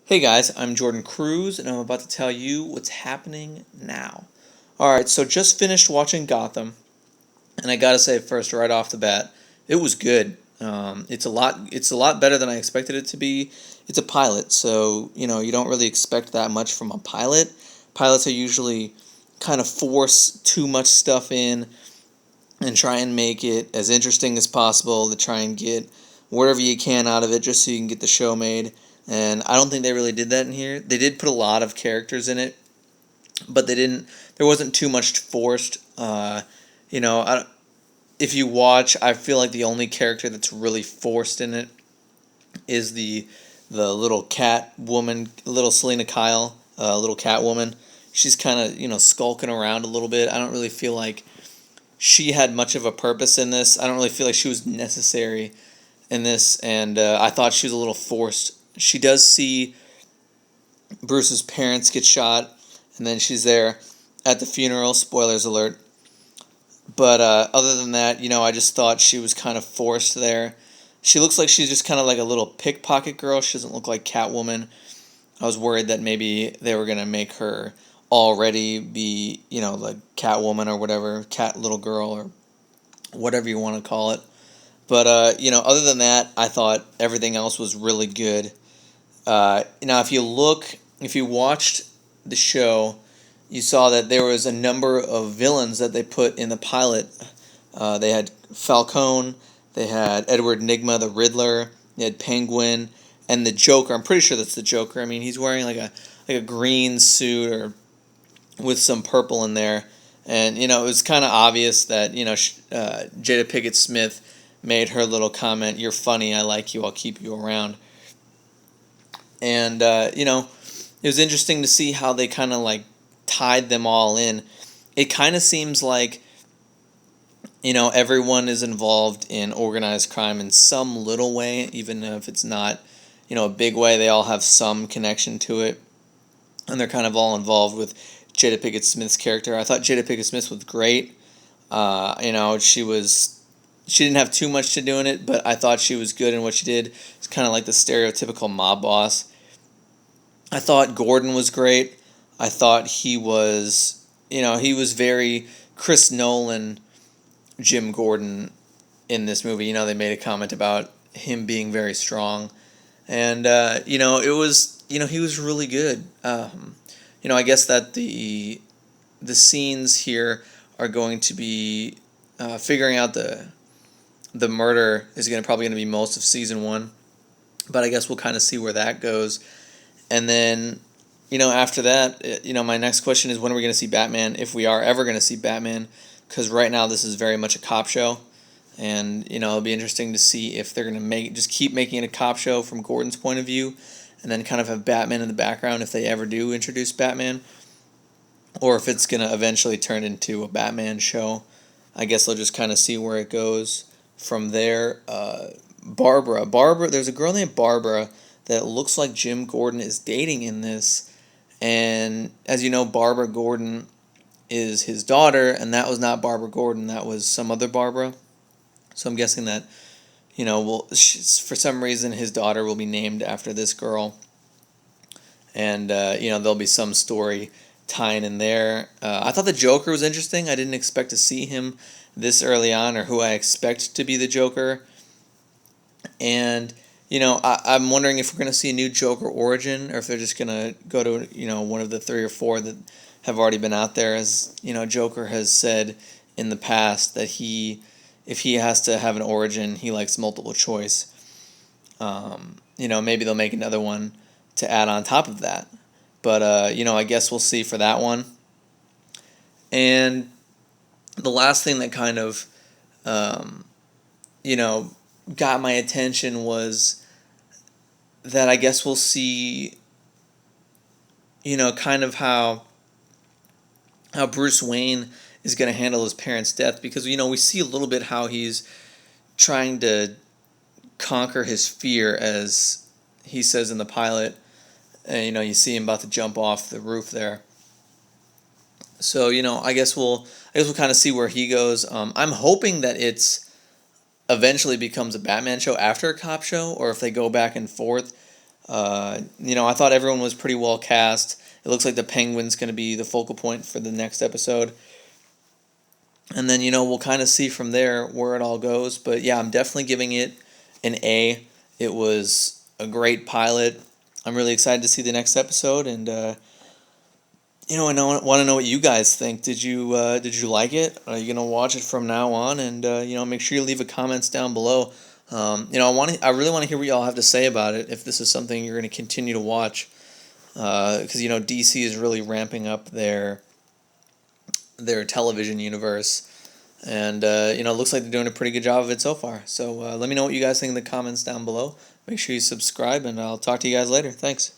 Hey guys, I'm Jordan Cruz, and I'm about to tell you what's happening now. Alright, so just finished watching Gotham, and I gotta say first, right off the bat, it was good. It's a lot better than I expected it to be. It's a pilot, so you don't really expect that much from a pilot. Pilots are usually kind of force too much stuff in and try and make it as interesting as possible to try and get whatever you can out of it just so you can get the show made. And I don't think they really did that in here. They did put a lot of characters in it, but they didn't. There wasn't too much forced. You know, I, if you watch, I feel like the only character that's really forced in it is the little cat woman, little Selena Kyle, little cat woman. She's kind of skulking around a little bit. I don't really feel like she had much of a purpose in this. I don't really feel like she was necessary in this, and I thought she was a little forced. She does see Bruce's parents get shot, and then she's there at the funeral. Spoilers alert. But other than that, I just thought she was kind of forced there. She looks like she's just kind of like a little pickpocket girl. She doesn't look like Catwoman. I was worried that maybe they were gonna make her already be, like Catwoman or whatever, cat little girl or whatever you want to call it. But other than that, I thought everything else was really good. Now, if you watched the show, you saw that there was a number of villains that they put in the pilot. They had Falcone, they had Edward Nigma, the Riddler, they had Penguin, and the Joker. I'm pretty sure that's the Joker. I mean, he's wearing like a green suit or with some purple in there, and it was kind of obvious that Jada Pickett Smith made her little comment, "You're funny. I like you. I'll keep you around." And it was interesting to see how they kind of like tied them all in. It kind of seems like everyone is involved in organized crime in some little way, even if it's not a big way. They all have some connection to it, and they're kind of all involved with Jada Pickett Smith's character. I thought Jada Pickett Smith was great. She didn't have too much to do in it, but I thought she was good in what she did. It's kind of like the stereotypical mob boss. I thought Gordon was great. I thought he was very Chris Nolan, Jim Gordon in this movie. They made a comment about him being very strong, and it was he was really good. I guess that the scenes here are going to be figuring out the murder is probably going to be most of season one, but I guess we'll kind of see where that goes. And then, after that, my next question is when are we going to see Batman, if we are ever going to see Batman, because right now this is very much a cop show, and, it'll be interesting to see if they're going to just keep making it a cop show from Gordon's point of view, and then kind of have Batman in the background if they ever do introduce Batman, or if it's going to eventually turn into a Batman show. I guess they'll just kind of see where it goes from there. Barbara, there's a girl named Barbara that looks like Jim Gordon is dating in this. And as you know, Barbara Gordon is his daughter, and that was not Barbara Gordon, that was some other Barbara. So I'm guessing that, for some reason, his daughter will be named after this girl. And, there'll be some story tying in there. I thought the Joker was interesting. I didn't expect to see him this early on, or who I expect to be the Joker. And I'm wondering if we're going to see a new Joker origin, or if they're just going to go to one of the 3 or 4 that have already been out there. As Joker has said in the past that if he has to have an origin, he likes multiple choice. Maybe they'll make another one to add on top of that. But I guess we'll see for that one. And the last thing that kind of got my attention was that I guess we'll see, kind of how Bruce Wayne is going to handle his parents' death, because we see a little bit how he's trying to conquer his fear, as he says in the pilot. And, you see him about to jump off the roof there. So I guess we'll kind of see where he goes. I'm hoping that it's eventually becomes a Batman show after a cop show, or if they go back and forth. I thought everyone was pretty well cast. It looks like the Penguin's going to be the focal point for the next episode. And then, we'll kind of see from there where it all goes. But yeah, I'm definitely giving it an A. It was a great pilot. I'm really excited to see the next episode, and I want to know what you guys think. Did you like it? Are you gonna watch it from now on? And make sure you leave a comments down below. I really want to hear what y'all have to say about it. If this is something you're gonna continue to watch, because DC is really ramping up their television universe, and it looks like they're doing a pretty good job of it so far. So let me know what you guys think in the comments down below. Make sure you subscribe, and I'll talk to you guys later. Thanks.